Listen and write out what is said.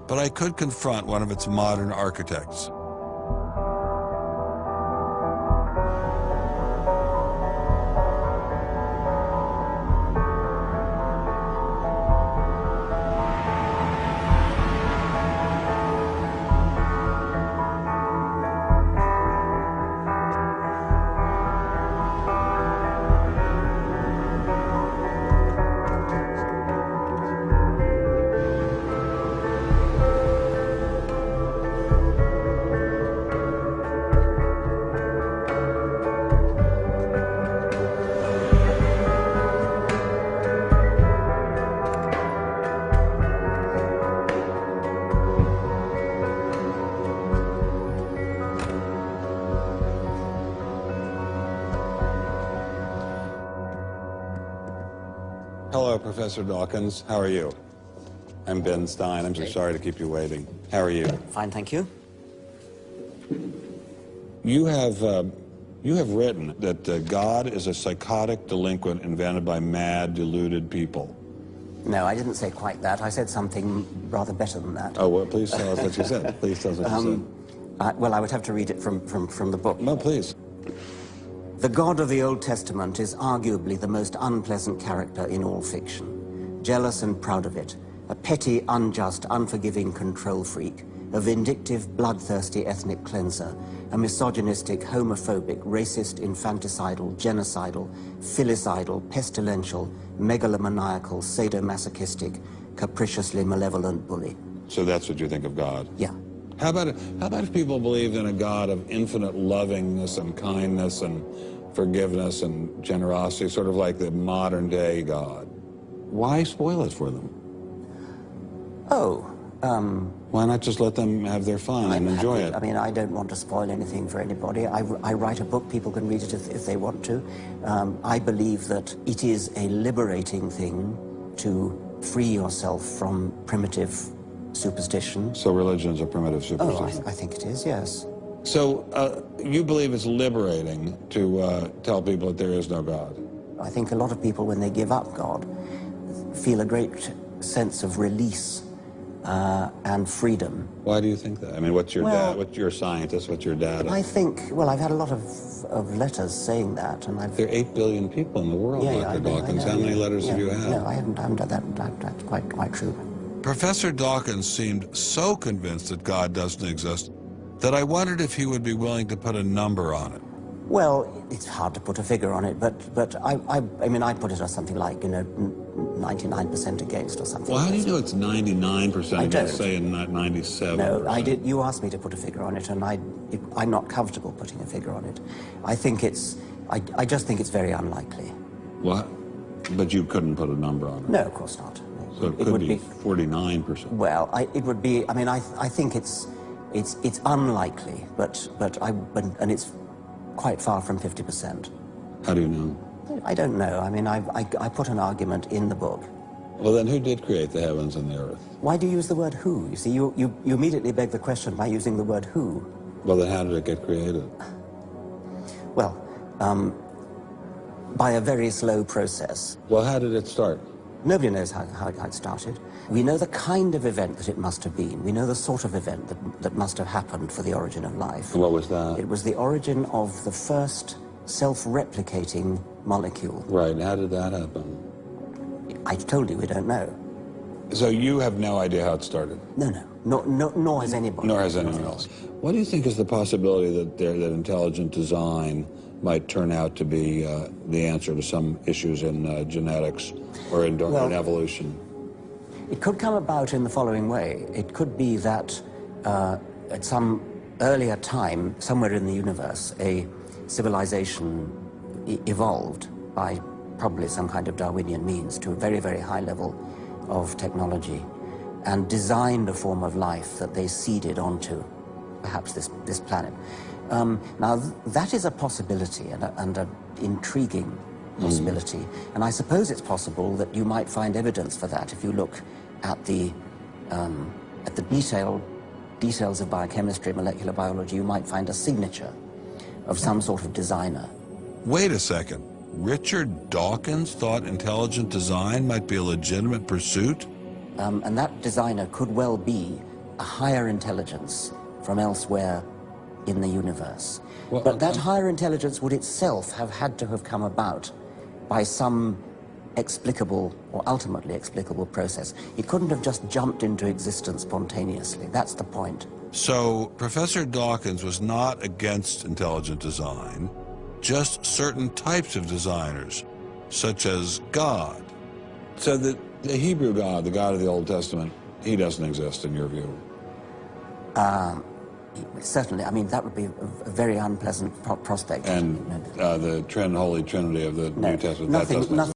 but I could confront one of its modern architects. Hello, Professor Dawkins. How are you? I'm Ben Stein. I'm so sorry to keep you waiting. How are you? Fine, thank you. You have written that God is a psychotic delinquent invented by mad, deluded people. No, I didn't say quite that. I said something rather better than that. Oh, well, please tell us what you said. Please tell us what you said. Well, I would have to read it from the book. No, please. The God of the Old Testament is arguably the most unpleasant character in all fiction. Jealous and proud of it, a petty, unjust, unforgiving control freak, a vindictive, bloodthirsty ethnic cleanser, a misogynistic, homophobic, racist, infanticidal, genocidal, filicidal, pestilential, megalomaniacal, sadomasochistic, capriciously malevolent bully. So that's what you think of God? Yeah. How about if people believed in a God of infinite lovingness and kindness and forgiveness and generosity, sort of like the modern day God? Why spoil it for them? Why not just let them have their fun and enjoy it? I mean, I don't want to spoil anything for anybody. I write a book, people can read it if they want to. I believe that it is a liberating thing to free yourself from primitive superstition. So religion's a primitive superstition? Oh, I think it is, yes. So you believe it's liberating to tell people that there is no God? I think a lot of people, when they give up God, feel a great sense of release and freedom. Why do you think that? I mean, what's your dad? What's your scientist? What's your dad? I think, well, I've had a lot of letters saying that, and I've... There are 8 billion people in the world, Dr. Dawkins. How many letters have you had? No, I haven't done that. That's quite true. Professor Dawkins seemed so convinced that God doesn't exist that I wondered if he would be willing to put a number on it. Well, it's hard to put a figure on it, but I mean, I put it as something like, 99% against or something. Well, how do you know it's 99% I don't. Say and not 97%? No, I did. You asked me to put a figure on it, and I'm not comfortable putting a figure on it. I think I just think it's very unlikely. What? But you couldn't put a number on it? No, of course not. So it could be 49%. Well, it would be. I mean, I think it's unlikely, and it's quite far from 50%. How do you know? I don't know. I mean, I put an argument in the book. Well, then who did create the heavens and the earth? Why do you use the word who? You see, you immediately beg the question by using the word who. Well, then how did it get created? Well, by a very slow process. Well, how did it start? Nobody knows how it started. We know the kind of event that it must have been. We know the sort of event that must have happened for the origin of life. What was that? It was the origin of the first self-replicating molecule. Right, and how did that happen? I told you we don't know. So you have no idea how it started? No. Nor has anybody. Nor has anyone else. What do you think is the possibility that intelligent design might turn out to be the answer to some issues in genetics or in evolution? It could come about in the following way. It could be that at some earlier time, somewhere in the universe, a civilization evolved by probably some kind of Darwinian means to a very, very high level of technology and designed a form of life that they seeded onto perhaps this planet. Now, that is a possibility and an intriguing possibility. And I suppose it's possible that you might find evidence for that if you look at the details of biochemistry, molecular biology. You might find a signature of some sort of designer. Wait a second. Richard Dawkins thought intelligent design might be a legitimate pursuit? And that designer could well be a higher intelligence from elsewhere in the universe. Well, but that higher intelligence would itself have had to have come about by some explicable or ultimately explicable process. It couldn't have just jumped into existence spontaneously. That's the point. So Professor Dawkins was not against intelligent design, just certain types of designers, such as God. So the Hebrew God, the God of the Old Testament, he doesn't exist in your view? Certainly. I mean, that would be a very unpleasant prospect. And the Holy Trinity of the New Testament, that doesn't exist?